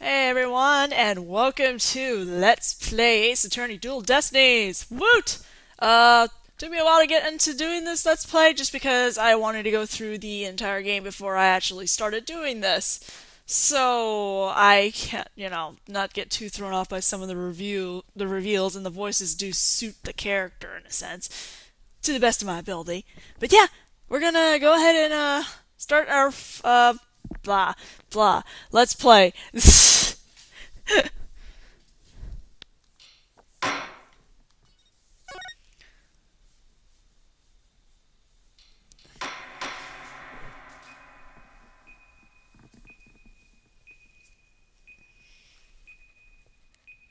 Hey everyone, and welcome to Let's Play Ace Attorney Dual Destinies! Woot! Took me a while to get into doing this Let's Play just because I wanted to go through the entire game before I actually started doing this. So I can't, not get too thrown off by some of the reveals, and the voices do suit the character in a sense, to the best of my ability. But yeah, we're gonna go ahead and start our blah blah. Let's play.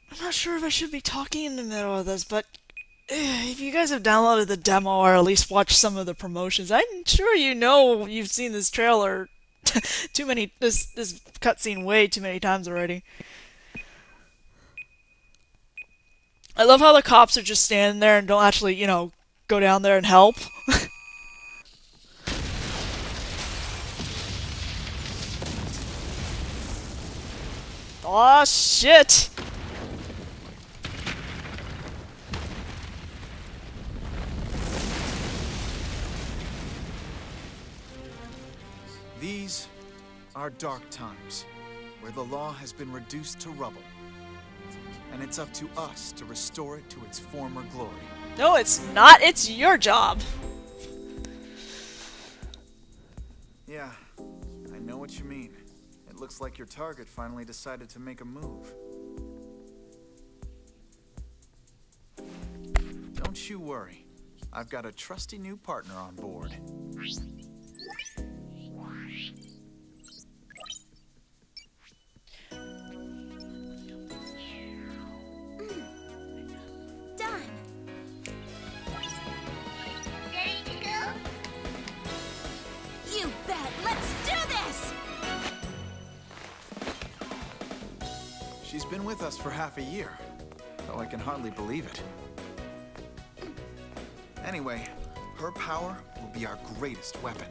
I'm not sure if I should be talking in the middle of this, but if you guys have downloaded the demo or at least watched some of the promotions, I'm sure you've seen this trailer this cutscene way too many times already. I love how the cops are just standing there and don't actually, go down there and help. Aw, shit! These are dark times, where the law has been reduced to rubble. And it's up to us to restore it to its former glory. No, it's not. It's your job. Yeah, I know what you mean. It looks like your target finally decided to make a move. Don't you worry. I've got a trusty new partner on board. You bet! Let's do this! She's been with us for half a year, though I can hardly believe it. Anyway, her power will be our greatest weapon.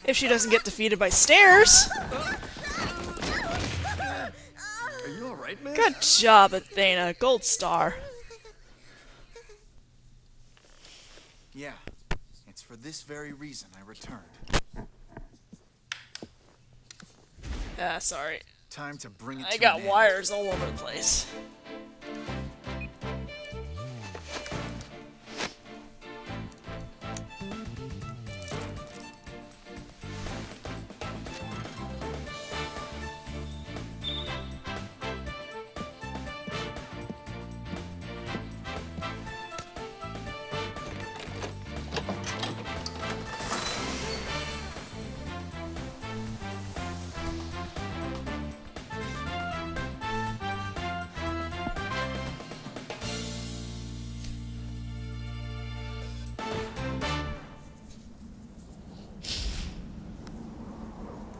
If she doesn't get defeated by stairs. Are you alright, man? Good job, Athena. Gold star. Yeah, it's for this very reason I returned. Sorry. Time to bring it I to got an end. wires all over the place.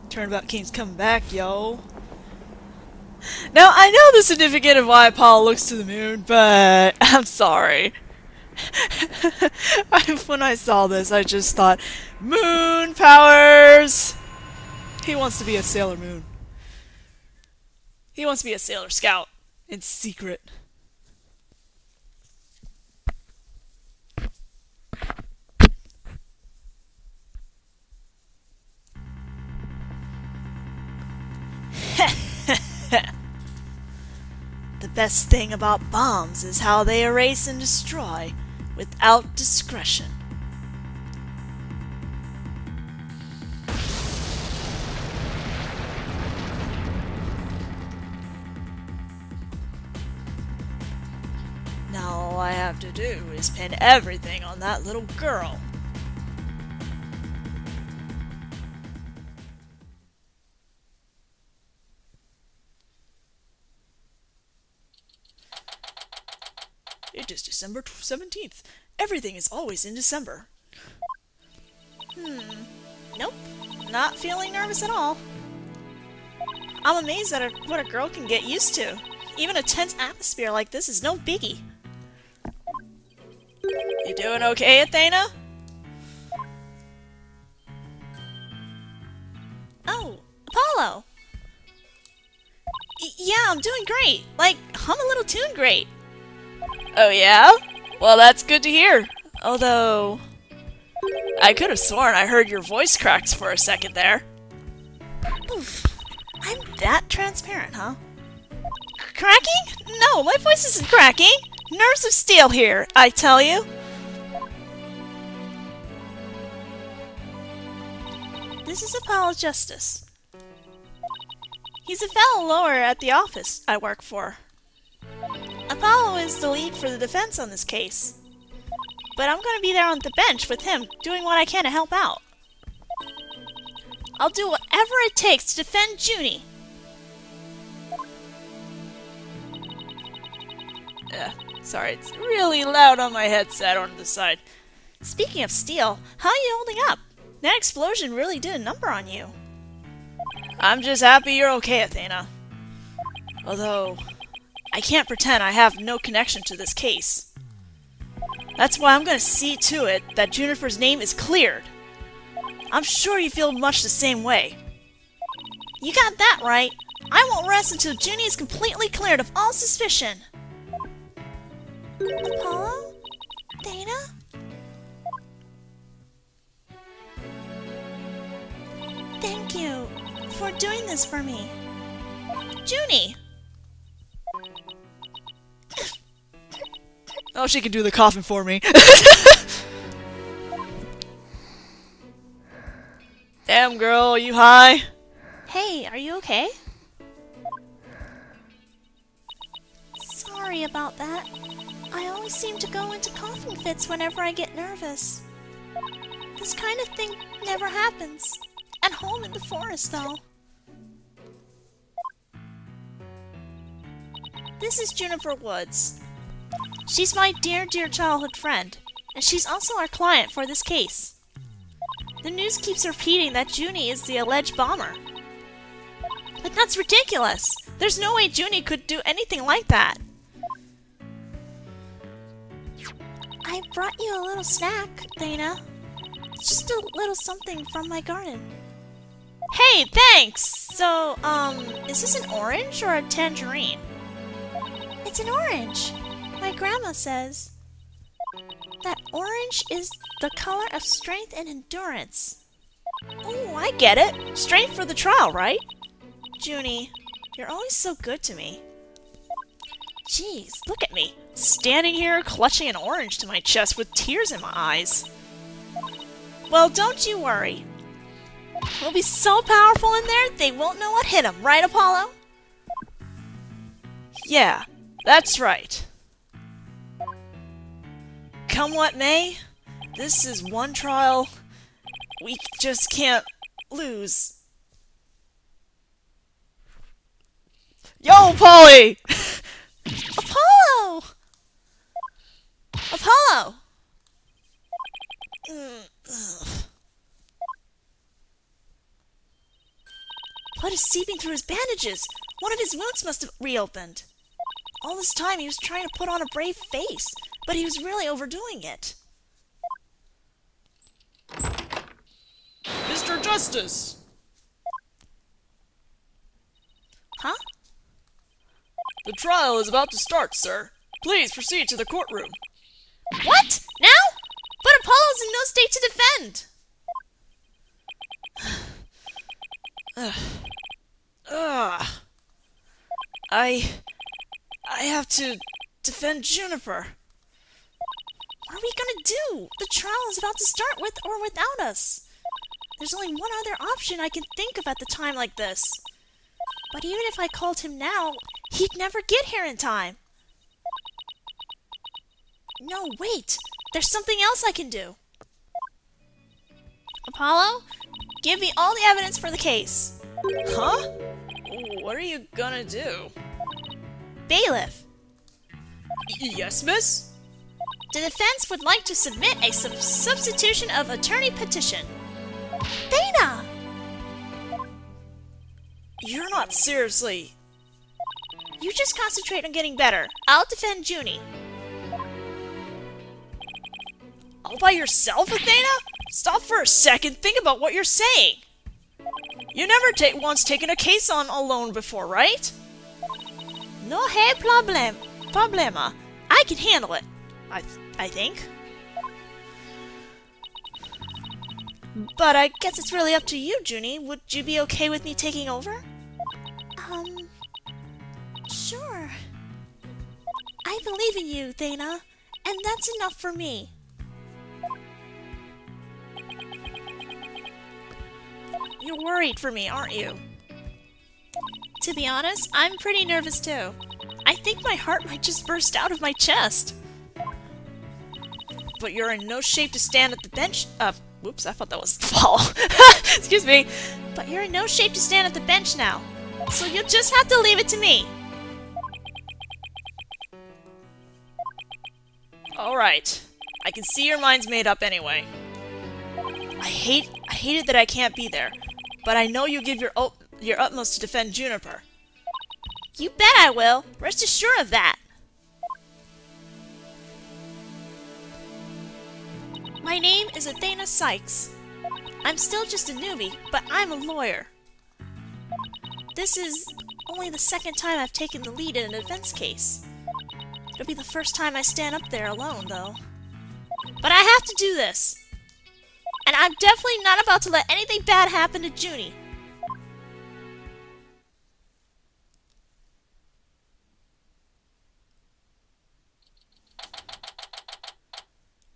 Turnabout King's coming back, yo. Now, I know the significance of why Apollo looks to the moon, but I'm sorry. When I saw this, I just thought, moon powers! He wants to be a Sailor Moon. He wants to be a Sailor Scout in secret. The best thing about bombs is how they erase and destroy without discretion. Now all I have to do is pin everything on that little girl. It is December 17th. Everything is always in December. Nope. Not feeling nervous at all. I'm amazed at what a girl can get used to. Even a tense atmosphere like this is no biggie. You doing okay, Athena? I'm doing great. Like, hum a little tune great. Oh yeah? Well, that's good to hear. Although, I could have sworn I heard your voice cracked for a second there. Oof. I'm that transparent, huh? Cracking? No, my voice isn't cracking. Nerves of steel here, I tell you. This is Apollo Justice. He's a fellow lawyer at the office I work for. Apollo is the lead for the defense on this case. But I'm going to be there on the bench with him, doing what I can to help out. I'll do whatever it takes to defend Junie. Sorry, it's really loud on my headset on the side. Speaking of steel, how are you holding up? That explosion really did a number on you. I'm just happy you're okay, Athena. Although, I can't pretend I have no connection to this case. That's why I'm gonna see to it that Juniper's name is cleared. I'm sure you feel much the same way. You got that right. I won't rest until Junie is completely cleared of all suspicion. Apollo? Dana? Thank you for doing this for me. Junie! Oh, she can do the coughing for me. Damn, girl, you high? Hey, are you okay? Sorry about that. I always seem to go into coughing fits whenever I get nervous. This kind of thing never happens. At home in the forest, though. This is Juniper Woods. She's my dear, dear childhood friend, and she's also our client for this case. The news keeps repeating that Junie is the alleged bomber. But that's ridiculous! There's no way Junie could do anything like that. I brought you a little snack, Dana. It's just a little something from my garden. Hey, thanks! So, is this an orange or a tangerine? It's an orange. My grandma says that orange is the color of strength and endurance. Oh, I get it. Strength for the trial, right? Junie, you're always so good to me. Jeez, look at me. Standing here clutching an orange to my chest with tears in my eyes. Well, don't you worry. We'll be so powerful in there, they won't know what hit them, right, Apollo? Yeah, that's right. Come what may, this is one trial we just can't lose. Yo, Polly! Apollo! Apollo! Blood is seeping through his bandages. One of his wounds must have reopened. All this time he was trying to put on a brave face, but he was really overdoing it. Mr. Justice! Huh? The trial is about to start, sir. Please proceed to the courtroom. What? Now? But Apollo's in no state to defend! I have to defend Juniper. What are we gonna do? The trial is about to start with or without us. There's only one other option I can think of at the time like this. But even if I called him now, he'd never get here in time. No, wait! There's something else I can do. Apollo, give me all the evidence for the case. Huh? What are you gonna do? Bailiff. Yes, miss? The defense would like to submit a substitution of attorney petition. Dana! You're not seriously... You just concentrate on getting better. I'll defend Junie. All by yourself, Athena? Stop for a second, think about what you're saying. You never once taken a case on alone before, right? No hay problema. I can handle it. I think. But I guess it's really up to you, Junie. Would you be okay with me taking over? Sure. I believe in you, Thana, and that's enough for me. You're worried for me, aren't you? To be honest, I'm pretty nervous too. I think my heart might just burst out of my chest. But you're in no shape to stand at the bench. Whoops, I thought that was fall. Excuse me. But you're in no shape to stand at the bench now. So you'll just have to leave it to me. Alright. I can see your mind's made up anyway. I hate it that I can't be there. But I know you'll give your utmost to defend Juniper. You bet I will. Rest assured of that. My name is Athena Sykes. I'm still just a newbie, but I'm a lawyer. This is only the second time I've taken the lead in a defense case. It'll be the first time I stand up there alone, though. But I have to do this. And I'm definitely not about to let anything bad happen to Junie.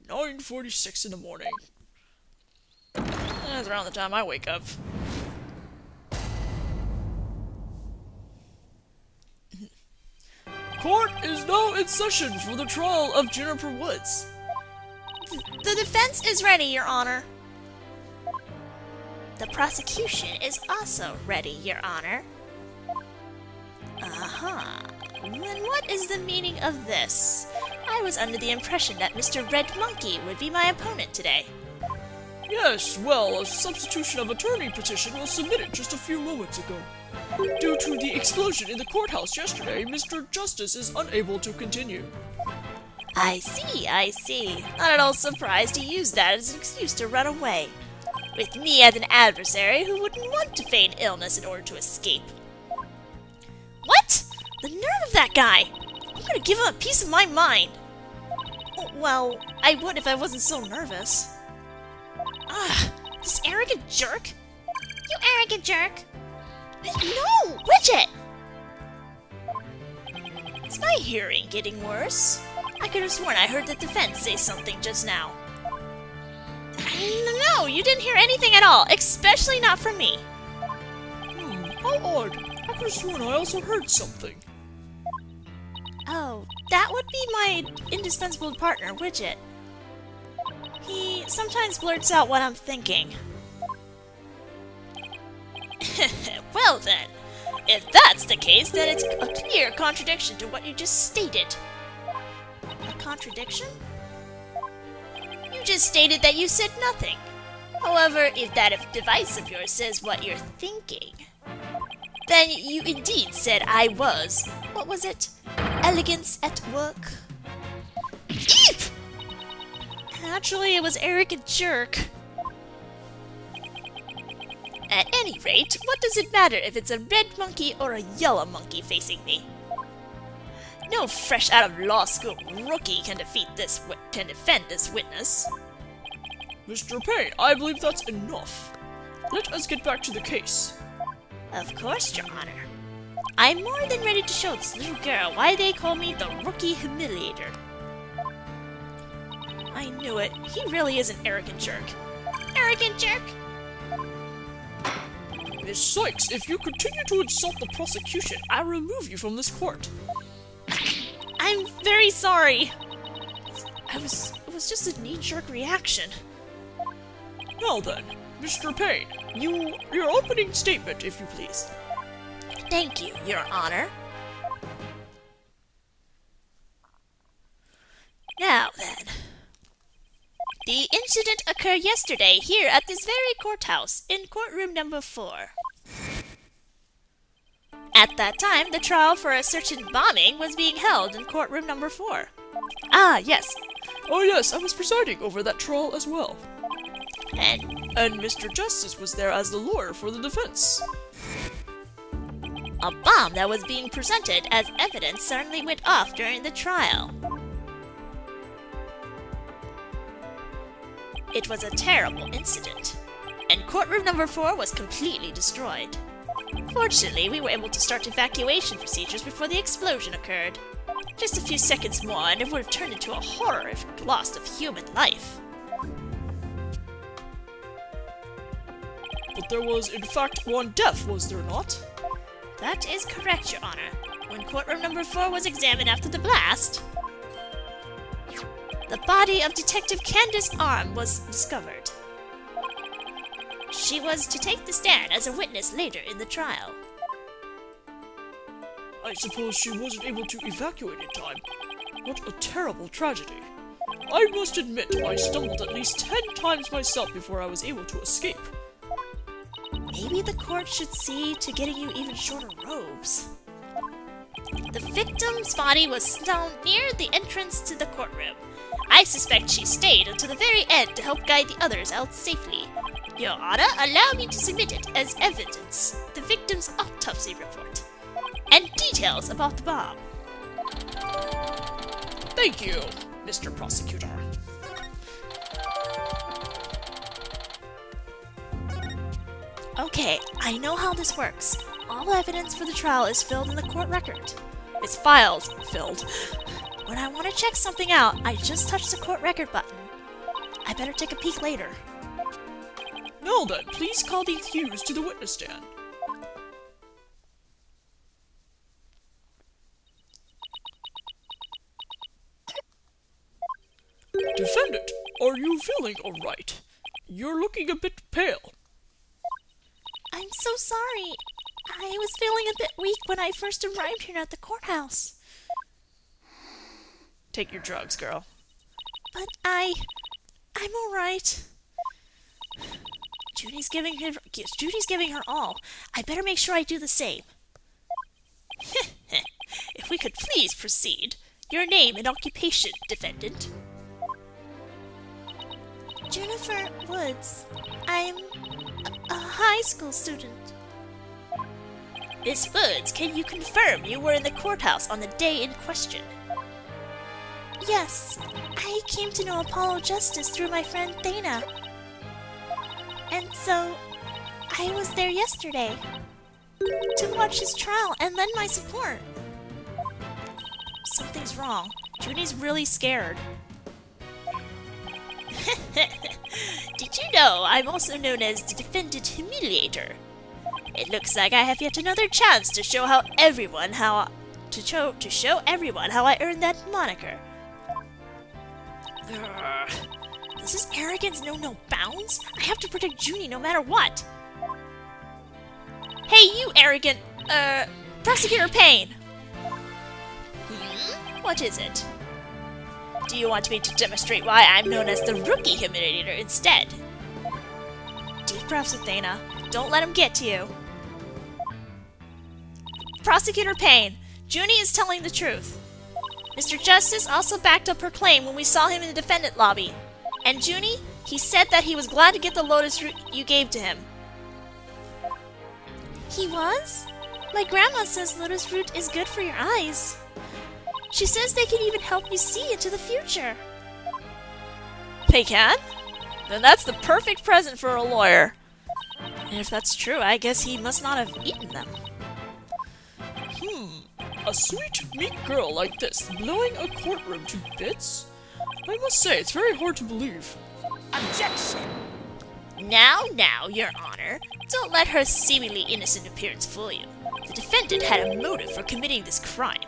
"9:46 in the morning. That's around the time I wake up. Court is now in session for the trial of Juniper Woods. The defense is ready, Your Honor. The prosecution is also ready, Your Honor. Then what is the meaning of this? I was under the impression that Mr. Red Monkey would be my opponent today. Yes, well, a substitution of attorney petition was submitted just a few moments ago. Due to the explosion in the courthouse yesterday, Mr. Justice is unable to continue. I see. Not at all surprised he used that as an excuse to run away. With me as an adversary who wouldn't want to feign illness in order to escape. What? The nerve of that guy! I'm gonna give him a piece of my mind! Well, I would if I wasn't so nervous. This arrogant jerk! You arrogant jerk! No! Widget! Is my hearing getting worse? I could have sworn I heard the defense say something just now. No, you didn't hear anything at all, especially not from me. How odd. I could have sworn I also heard something. Oh, that would be my indispensable partner, Widget. He sometimes blurts out what I'm thinking. Well then, if that's the case, then it's a clear contradiction to what you just stated. A contradiction? You just stated that you said nothing. However, if that device of yours says what you're thinking, then you indeed said I was, what was it? Elegance at work? Eep! Actually, it was arrogant jerk. At any rate, what does it matter if it's a red monkey or a yellow monkey facing me? No fresh out of law school rookie can defend this witness. Mr. Payne, I believe that's enough. Let us get back to the case. Of course, Your Honor. I'm more than ready to show this little girl why they call me the Rookie Humiliator. I knew it. He really is an arrogant jerk. Arrogant jerk! Miss Sykes, if you continue to insult the prosecution, I'll remove you from this court. I'm very sorry. It was just a knee-jerk reaction. Now then, Mr. Payne, your opening statement, if you please. Thank you, Your Honor. Now then. The incident occurred yesterday here at this very courthouse, in courtroom number 4. At that time, the trial for a certain bombing was being held in courtroom number 4. Ah, yes. Oh yes, I was presiding over that trial as well. And Mr. Justice was there as the lawyer for the defense. A bomb that was being presented as evidence suddenly went off during the trial. It was a terrible incident, and courtroom number 4 was completely destroyed. Fortunately, we were able to start evacuation procedures before the explosion occurred. Just a few seconds more, and it would have turned into a horrific loss of human life. But there was, in fact, one death, was there not? That is correct, Your Honor. When courtroom number 4 was examined after the blast, the body of Detective Candace Arm was discovered. She was to take the stand as a witness later in the trial. I suppose she wasn't able to evacuate in time. What a terrible tragedy. I must admit I stumbled at least 10 times myself before I was able to escape. Maybe the court should see to getting you even shorter robes. The victim's body was found near the entrance to the courtroom. I suspect she stayed until the very end to help guide the others out safely. Your Honor, allow me to submit it as evidence, the victim's autopsy report, and details about the bomb. Thank you, Mr. Prosecutor. Okay, I know how this works. All evidence for the trial is filled in the court record. It's filed, filled. When I want to check something out, I just touch the court record button. I better take a peek later. Now then, please call the accused to the witness stand. Defendant, are you feeling all right? You're looking a bit pale. I'm so sorry. I was feeling a bit weak when I first arrived here at the courthouse. Take your drugs, girl. But I'm all right. Judy's giving her all. I better make sure I do the same. If we could please proceed. Your name and occupation, defendant. Jennifer Woods. I'm a high school student. Miss Woods, can you confirm you were in the courthouse on the day in question? Yes. I came to know Apollo Justice through my friend Dana. And so, I was there yesterday to watch his trial and lend my support. Something's wrong. Judy's really scared. Did you know I'm also known as the Defendant Humiliator? It looks like I have yet another chance to show everyone how I earned that moniker. Does this arrogance know no bounds? I have to protect Junie no matter what. Hey, you arrogant, Prosecutor Payne! What is it? Do you want me to demonstrate why I'm known as the Rookie Humiliator instead? Deep breaths, Athena. Don't let him get to you. Prosecutor Payne, Junie is telling the truth. Mr. Justice also backed up her claim when we saw him in the defendant lobby. And Junie, he said that he was glad to get the lotus root you gave to him. He was? My grandma says lotus root is good for your eyes. She says they can even help you see into the future. They can? Then that's the perfect present for a lawyer. And if that's true, I guess he must not have eaten them. A sweet, meek girl like this blowing a courtroom to bits? I must say, it's very hard to believe. Objection! Now, Your Honor, don't let her seemingly innocent appearance fool you. The defendant had a motive for committing this crime.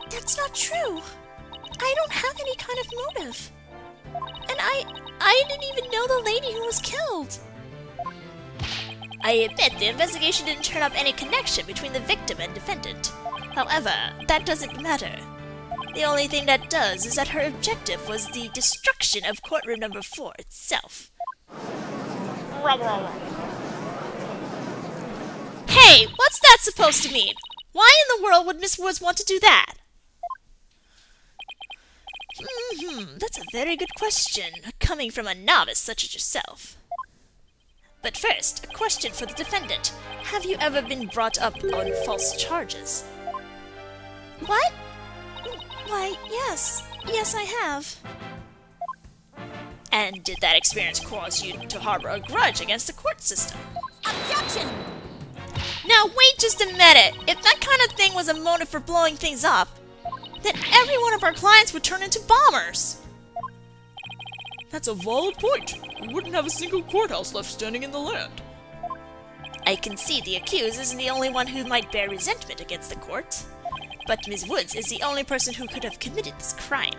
That's not true. I don't have any kind of motive. And I didn't even know the lady who was killed. I admit the investigation didn't turn up any connection between the victim and defendant. However, that doesn't matter. The only thing that does is that her objective was the destruction of courtroom number 4 itself. Hey, what's that supposed to mean? Why in the world would Miss Woods want to do that? That's a very good question, coming from a novice such as yourself. But first, a question for the defendant. Have you ever been brought up on false charges? What? Why, yes. Yes, I have. And did that experience cause you to harbor a grudge against the court system? Objection! Now, wait just a minute. If that kind of thing was a motive for blowing things up, then every one of our clients would turn into bombers. That's a valid point. We wouldn't have a single courthouse left standing in the land. I can see the accused isn't the only one who might bear resentment against the court. But Ms. Woods is the only person who could have committed this crime.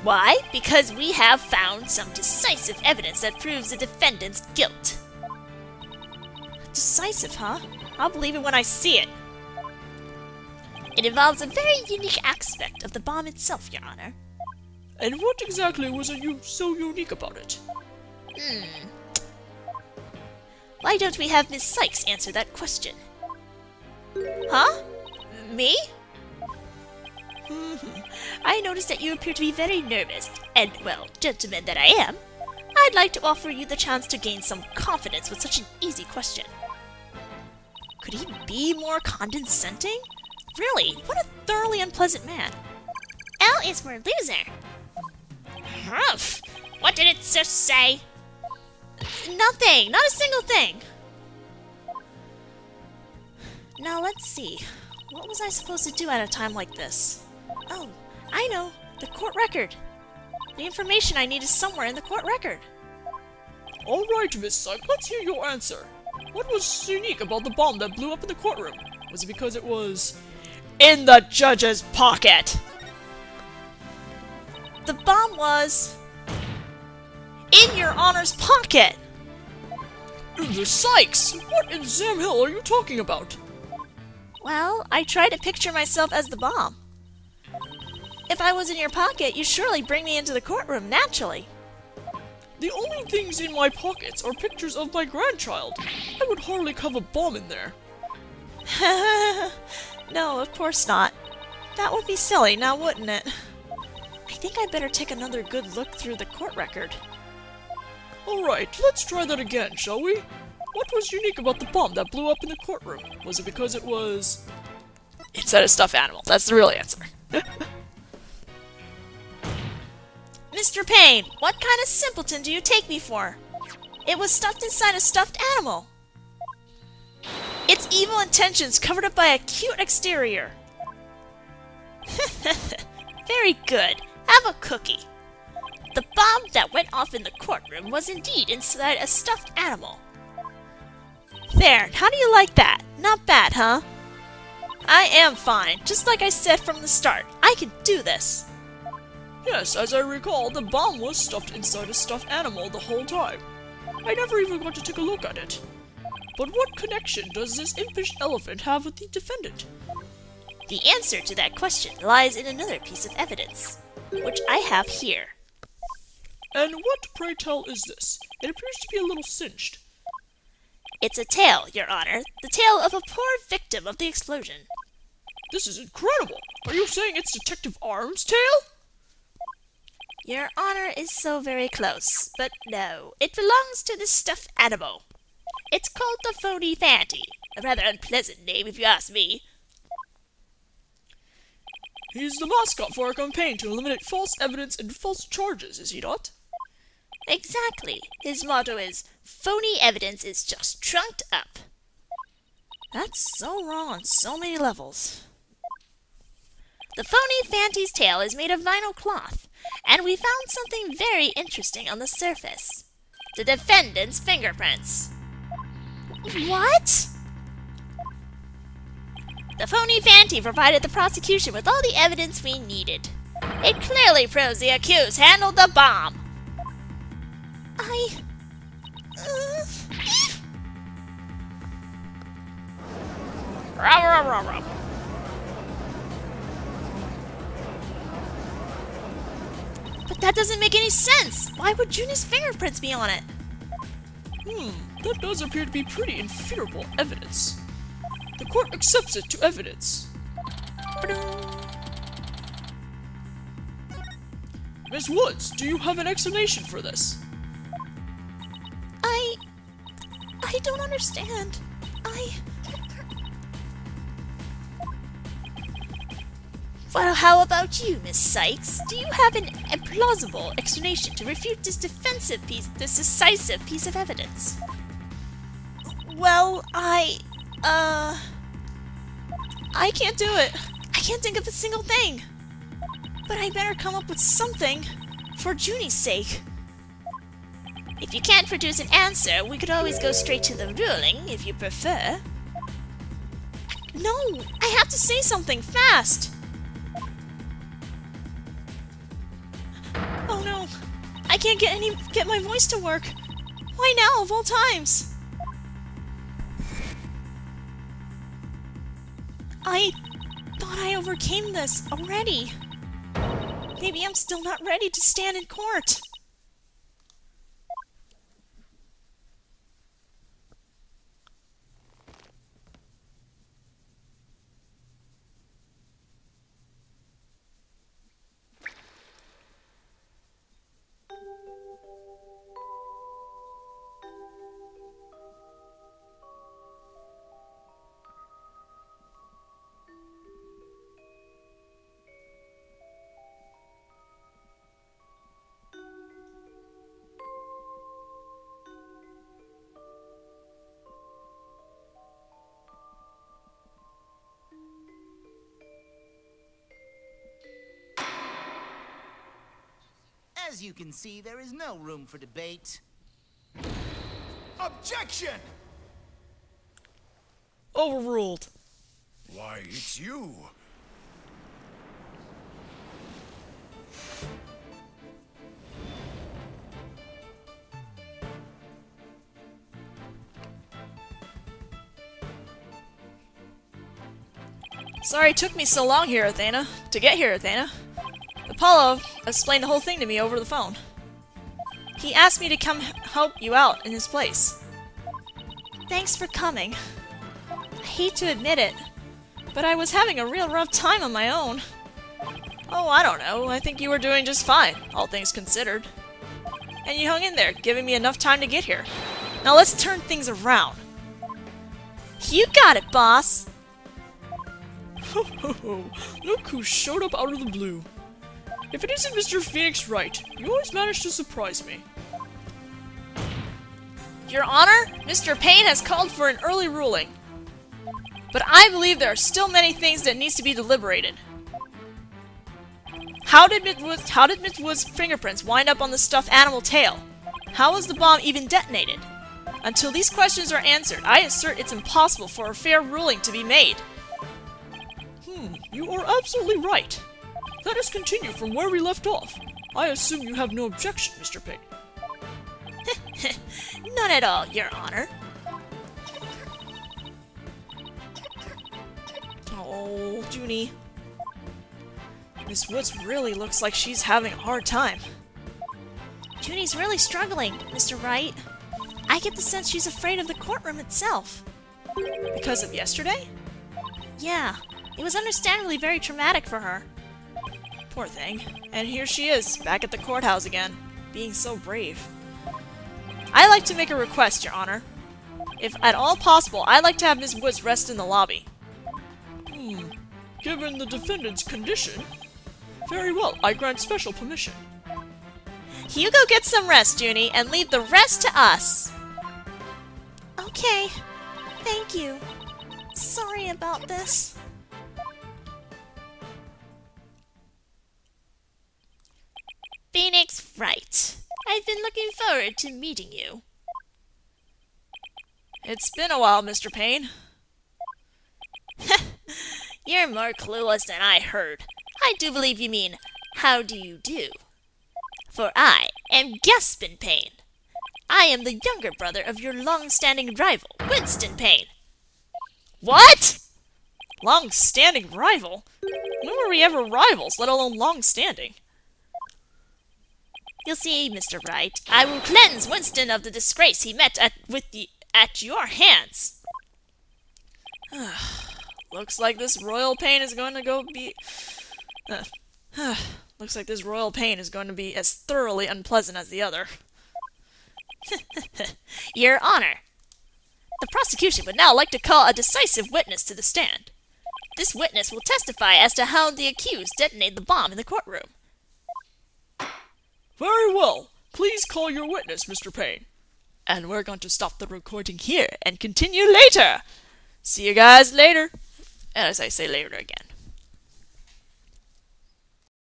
Why? Because we have found some decisive evidence that proves the defendant's guilt. Decisive, huh? I'll believe it when I see it. It involves a very unique aspect of the bomb itself, Your Honor. And what exactly was so unique about it? Why don't we have Miss Sykes answer that question? Huh? Me? I noticed that you appear to be very nervous, and, well, gentleman that I am, I'd like to offer you the chance to gain some confidence with such an easy question. Could he be more condescending? Really, what a thoroughly unpleasant man. L is for loser. Humph! What did it just say? Nothing! Not a single thing! Now let's see. What was I supposed to do at a time like this? Oh, I know! The court record! The information I need is somewhere in the court record. Alright, Miss Sykes, let's hear your answer. What was unique about the bomb that blew up in the courtroom? Was it because it was in the judge's pocket? The bomb was in Your Honor's pocket! Miss Sykes, what in Sam Hill are you talking about? Well, I try to picture myself as the bomb. If I was in your pocket, you'd surely bring me into the courtroom, naturally. The only things in my pockets are pictures of my grandchild. I would hardly have a bomb in there. No, of course not. That would be silly, now wouldn't it? I think I'd better take another good look through the court record. Alright, let's try that again, shall we? What was unique about the bomb that blew up in the courtroom? Was it because it was... Instead of stuffed animal. That's the real answer. Mr. Payne, what kind of simpleton do you take me for? It was stuffed inside a stuffed animal. Its evil intentions covered up by a cute exterior. Very good. Have a cookie. The bomb that went off in the courtroom was indeed inside a stuffed animal. There, how do you like that? Not bad, huh? I am fine, just like I said from the start. I can do this. Yes, as I recall, the bomb was stuffed inside a stuffed animal the whole time. I never even got to take a look at it. But what connection does this impish elephant have with the defendant? The answer to that question lies in another piece of evidence, which I have here. And what, pray tell, is this? It appears to be a little singed. It's a tale, Your Honor. The tale of a poor victim of the explosion. This is incredible! Are you saying it's Detective Arm's tale? Your Honor is so very close, but no, it belongs to this stuffed animal. It's called the Phony Fanty. A rather unpleasant name, if you ask me. He's the mascot for our campaign to eliminate false evidence and false charges, is he not? Exactly. His motto is, phony evidence is just trunked up. That's so wrong on so many levels. The Phony Fanty's tail is made of vinyl cloth, and we found something very interesting on the surface. The defendant's fingerprints. What? The Phony Fanty provided the prosecution with all the evidence we needed. It clearly proves the accused handled the bomb. But that doesn't make any sense. Why would Juni's fingerprints be on it? That does appear to be pretty inferior evidence. The court accepts it to evidence. Miss Woods, do you have an explanation for this? I don't understand. Well, how about you, Miss Sykes? Do you have a plausible explanation to refute this decisive piece of evidence? Well, I can't do it. I can't think of a single thing. But I better come up with something for Junie's sake. If you can't produce an answer, we could always go straight to the ruling, if you prefer. No, I have to say something fast. Oh no, I can't get my voice to work. Why now, of all times? I thought I overcame this already. Maybe I'm still not ready to stand in court. As you can see, there is no room for debate. Objection! Overruled. Why, it's you. Sorry it took me so long here, Athena. To get here, Athena. Apollo explained the whole thing to me over the phone. He asked me to come help you out in his place. Thanks for coming. I hate to admit it, but I was having a real rough time on my own. Oh, I don't know. I think you were doing just fine, all things considered. And you hung in there, giving me enough time to get here. Now let's turn things around. You got it, boss! Ho ho ho! Look who showed up out of the blue. If it isn't Mr. Phoenix Wright, you always manage to surprise me. Your Honor, Mr. Payne has called for an early ruling. But I believe there are still many things that needs to be deliberated. How did Miss Wood's fingerprints wind up on the stuffed animal tail? How was the bomb even detonated? Until these questions are answered, I assert it's impossible for a fair ruling to be made. You are absolutely right. Let us continue from where we left off. I assume you have no objection, Mr. Payne. None at all, Your Honor. Oh, Junie. Miss Woods really looks like she's having a hard time. Junie's really struggling, Mr. Wright. I get the sense she's afraid of the courtroom itself. Because of yesterday? Yeah, it was understandably very traumatic for her. Poor thing. And here she is, back at the courthouse again, being so brave. I'd like to make a request, Your Honor. If at all possible, I'd like to have Miss Woods rest in the lobby. Given the defendant's condition? Very well, I grant special permission. You go get some rest, Junie, and leave the rest to us. Okay. Thank you. Sorry about this. Phoenix Wright. I've been looking forward to meeting you. It's been a while, Mr. Payne. You're more clueless than I heard. I do believe you mean, how do you do? For I am Gaspin Payne. I am the younger brother of your long-standing rival, Winston Payne. What? Long-standing rival? When were we ever rivals, let alone long-standing? You'll see, Mr. Wright. I will cleanse Winston of the disgrace he met at your hands. Looks like this royal Payne is going to Looks like this royal pain is going to be as thoroughly unpleasant as the other. Your Honor, the prosecution would now like to call a decisive witness to the stand. This witness will testify as to how the accused detonated the bomb in the courtroom. Very well. Please call your witness, Mr. Payne. And we're going to stop the recording here and continue later. See you guys later. And as I say later again.